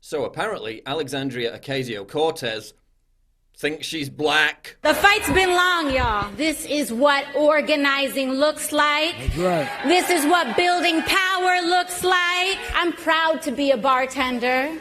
So apparently, Alexandria Ocasio-Cortez thinks she's black. The fight's been long, y'all. This is what organizing looks like. That's right. This is what building power looks like. I'm proud to be a bartender.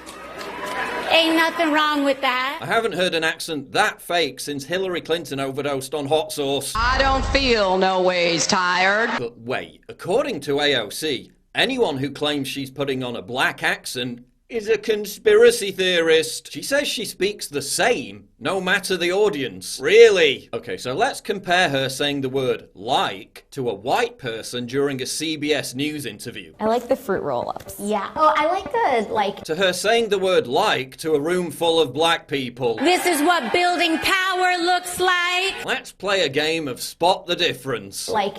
Ain't nothing wrong with that. I haven't heard an accent that fake since Hillary Clinton overdosed on hot sauce. I don't feel no ways tired. But wait, according to AOC, anyone who claims she's putting on a black accent is a conspiracy theorist. She says she speaks the same, no matter the audience. Really? Okay, so let's compare her saying the word like to a white person during a CBS News interview. I like the fruit roll-ups. Yeah. Oh, I like the, like... To her saying the word like to a room full of black people. This is what building power looks like. Let's play a game of spot the difference. Like.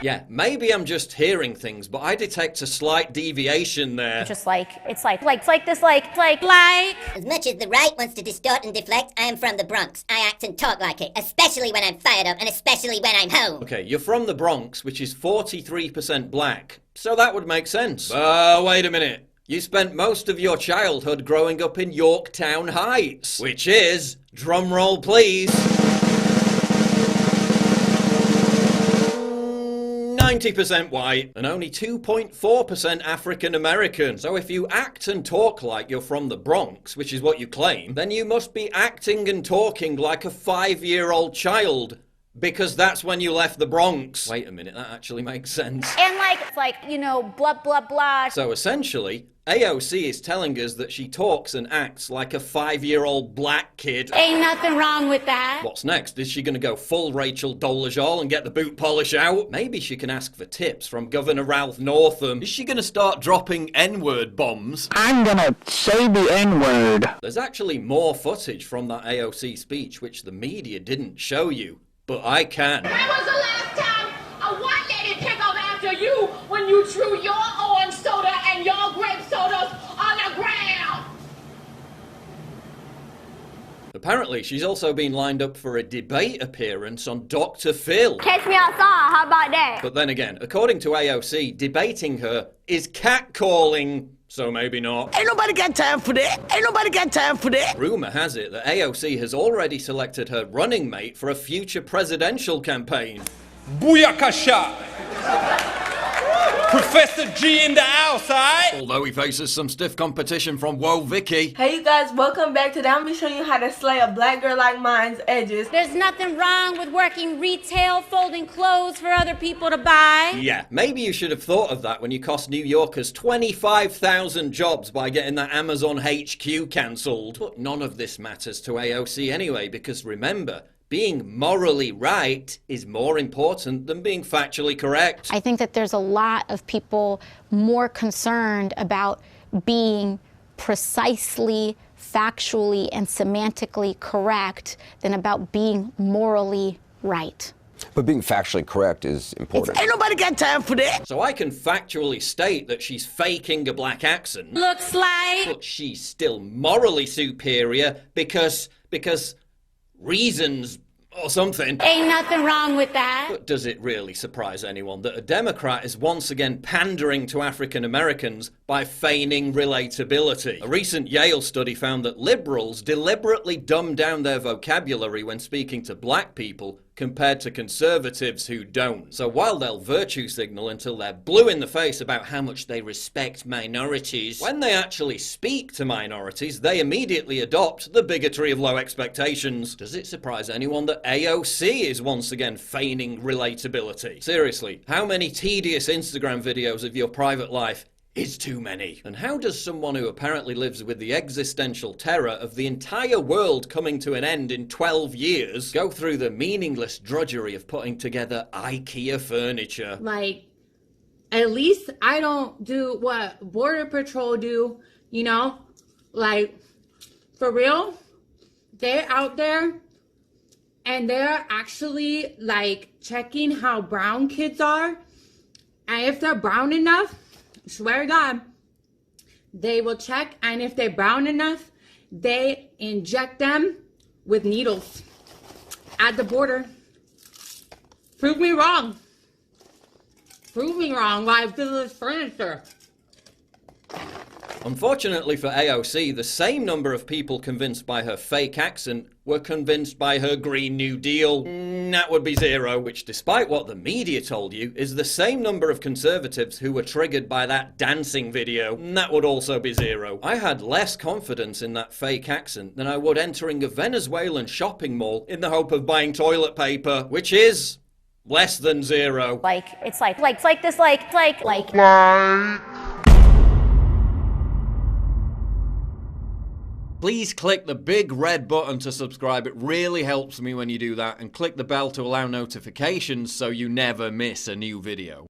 Yeah, maybe I'm just hearing things, but I detect a slight deviation there. Just like, it's like this. As much as the right wants to distort and deflect, I am from the Bronx. I act and talk like it, especially when I'm fired up and especially when I'm home. Okay, you're from the Bronx, which is 43% black, so that would make sense. Wait a minute. You spent most of your childhood growing up in Yorktown Heights, which is, drumroll please, 90% white and only 2.4% African American. So if you act and talk like you're from the Bronx, which is what you claim, then you must be acting and talking like a 5-year-old child. Because that's when you left the Bronx. Wait a minute, that actually makes sense. And it's like, you know, blah, blah, blah. So essentially, AOC is telling us that she talks and acts like a 5-year-old black kid. Ain't nothing wrong with that. What's next? Is she gonna go full Rachel Dolezal and get the boot polish out? Maybe she can ask for tips from Governor Ralph Northam. Is she gonna start dropping N-word bombs? I'm gonna say the N-word. There's actually more footage from that AOC speech which the media didn't show you. But I can. When was the last time a white lady picked up after you when you threw your orange soda and your grape sodas on the ground? Apparently, she's also been lined up for a debate appearance on Dr. Phil. Catch me outside, how about that? But then again, according to AOC, debating her is catcalling. So maybe not. Ain't nobody got time for that. Rumour has it that AOC has already selected her running mate for a future presidential campaign. Booyakasha! Professor G in the outside. Although he faces some stiff competition from Whoa Vicky. Hey you guys, welcome back. Today I'm going to show you how to slay a black girl like mine's edges. There's nothing wrong with working retail, folding clothes for other people to buy. Yeah, maybe you should have thought of that when you cost New Yorkers 25,000 jobs by getting that Amazon HQ cancelled. But none of this matters to AOC anyway, because remember, being morally right is more important than being factually correct. I think that there's a lot of people more concerned about being precisely, factually, and semantically correct than about being morally right. But being factually correct is important. Ain't nobody got time for that. So I can factually state that she's faking a black accent. Looks like. But she's still morally superior because reasons or something. Ain't nothing wrong with that. But does it really surprise anyone that a Democrat is once again pandering to African Americans by feigning relatability? A recent Yale study found that liberals deliberately dumb down their vocabulary when speaking to black people compared to conservatives who don't. So while they'll virtue signal until they're blue in the face about how much they respect minorities, when they actually speak to minorities, they immediately adopt the bigotry of low expectations. Does it surprise anyone that AOC is once again feigning relatability? Seriously, how many tedious Instagram videos of your private life is too many? And how does someone who apparently lives with the existential terror of the entire world coming to an end in 12 years go through the meaningless drudgery of putting together IKEA furniture? Like, at least I don't do what Border Patrol do, you know? Like, for real, they're out there and they're actually, like, checking how brown kids are. And if they're brown enough, swear to God, they will check, and if they're brown enough, they inject them with needles at the border. Prove me wrong. prove me wrong why I feel this furniture. Unfortunately for AOC, the same number of people convinced by her fake accent were convinced by her Green New Deal. That would be zero, which despite what the media told you, is the same number of conservatives who were triggered by that dancing video. That would also be zero. I had less confidence in that fake accent than I would entering a Venezuelan shopping mall in the hope of buying toilet paper, which is less than zero. It's like this. Please click the big red button to subscribe. It really helps me when you do that, and click the bell to allow notifications so you never miss a new video.